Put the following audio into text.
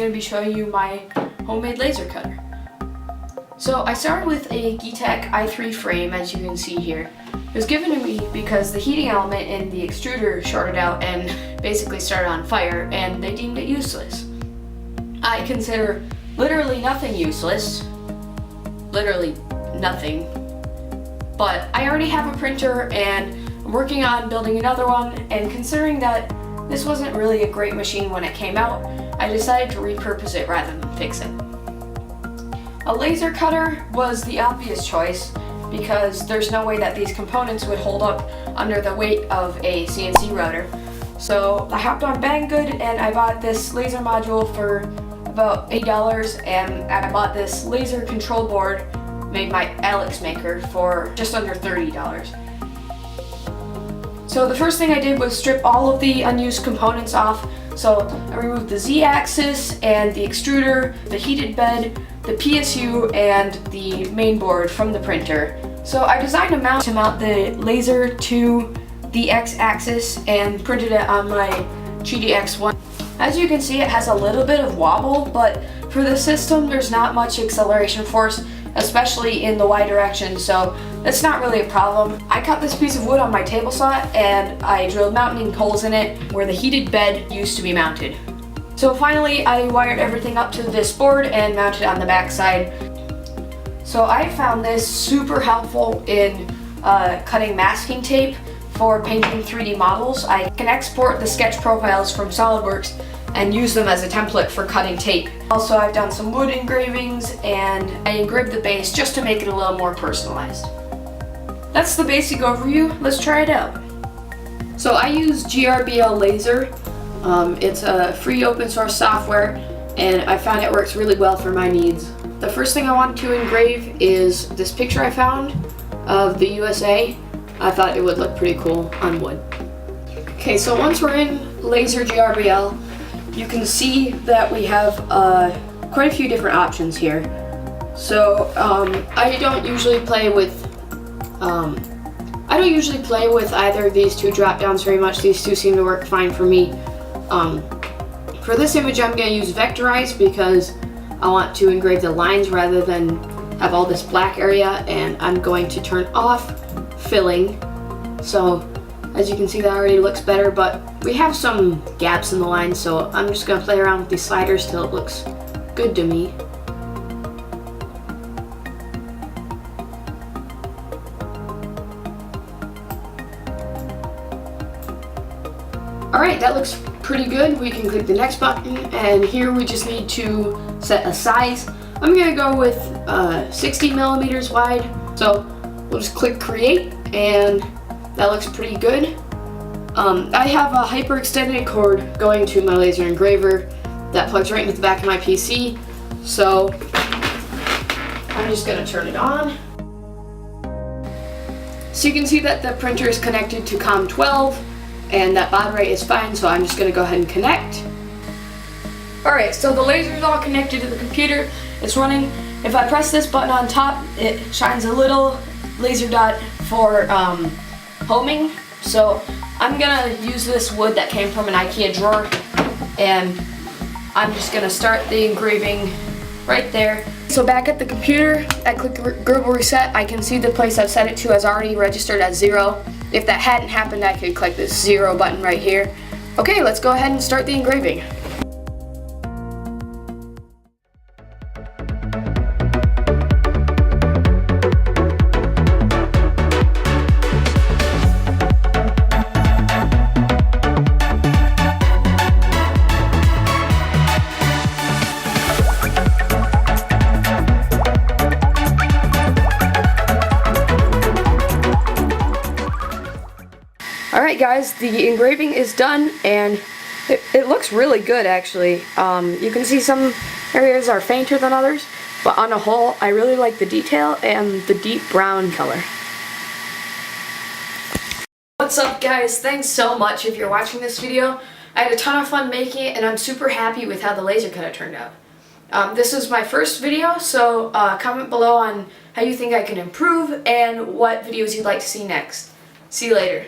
to be showing you my homemade laser cutter. So I started with a Getek i3 frame, as you can see here. It was given to me because the heating element in the extruder shorted out and basically started on fire, and they deemed it useless. I consider literally nothing useless. Literally nothing. But I already have a printer and I'm working on building another one, and considering that this wasn't really a great machine when it came out, I decided to repurpose it rather than fix it. A laser cutter was the obvious choice because there's no way that these components would hold up under the weight of a CNC router. So I hopped on Banggood and I bought this laser module for about $8, and I bought this laser control board made by Alex Maker for just under $30. So the first thing I did was strip all of the unused components off. So I removed the Z-axis and the extruder, the heated bed, the PSU, and the main board from the printer. So I designed a mount to mount the laser to the X-axis and printed it on my GDX1. As you can see, it has a little bit of wobble, but for the system there's not much acceleration force, especially in the Y direction, so that's not really a problem. I cut this piece of wood on my table saw and I drilled mounting holes in it where the heated bed used to be mounted. So finally I wired everything up to this board and mounted it on the back side. So I found this super helpful in cutting masking tape for painting 3D models. I can export the sketch profiles from SolidWorks and use them as a template for cutting tape. Also, I've done some wood engravings and I engraved the base just to make it a little more personalized. That's the basic overview. Let's try it out. So I use GRBL Laser. It's a free open source software and I found it works really well for my needs. The first thing I wanted to engrave is this picture I found of the USA. I thought it would look pretty cool on wood. Okay, so once we're in Laser GRBL, you can see that we have quite a few different options here. So I don't usually play with either of these two drop downs very much. These two seem to work fine for me. For this image, I'm going to use Vectorize because I want to engrave the lines rather than have all this black area, and I'm going to turn off filling. So as you can see, that already looks better, but we have some gaps in the line, so I'm just going to play around with these sliders till it looks good to me. Alright, that looks pretty good. We can click the next button, and here we just need to set a size. I'm going to go with 60 millimeters wide, so we'll just click create, and that looks pretty good. I have a hyper extended cord going to my laser engraver that plugs right into the back of my PC, so I'm just going to turn it on. So you can see that the printer is connected to COM12 and that baud rate is fine, so I'm just going to go ahead and connect. Alright, so the laser is all connected to the computer. It's running. If I press this button on top, it shines a little laser dot for homing. So I'm gonna use this wood that came from an IKEA drawer, and I'm just gonna start the engraving right there. So back at the computer, I click Gerbil Reset. I can see the place I've set it to has already registered as 0. If that hadn't happened, I could click this 0 button right here. Okay, let's go ahead and start the engraving. Alright guys, the engraving is done and it looks really good actually. You can see some areas are fainter than others, but on a whole I really like the detail and the deep brown color. What's up guys, thanks so much if you're watching this video. I had a ton of fun making it and I'm super happy with how the laser cutter turned out. This is my first video, so comment below on how you think I can improve and what videos you'd like to see next. See you later.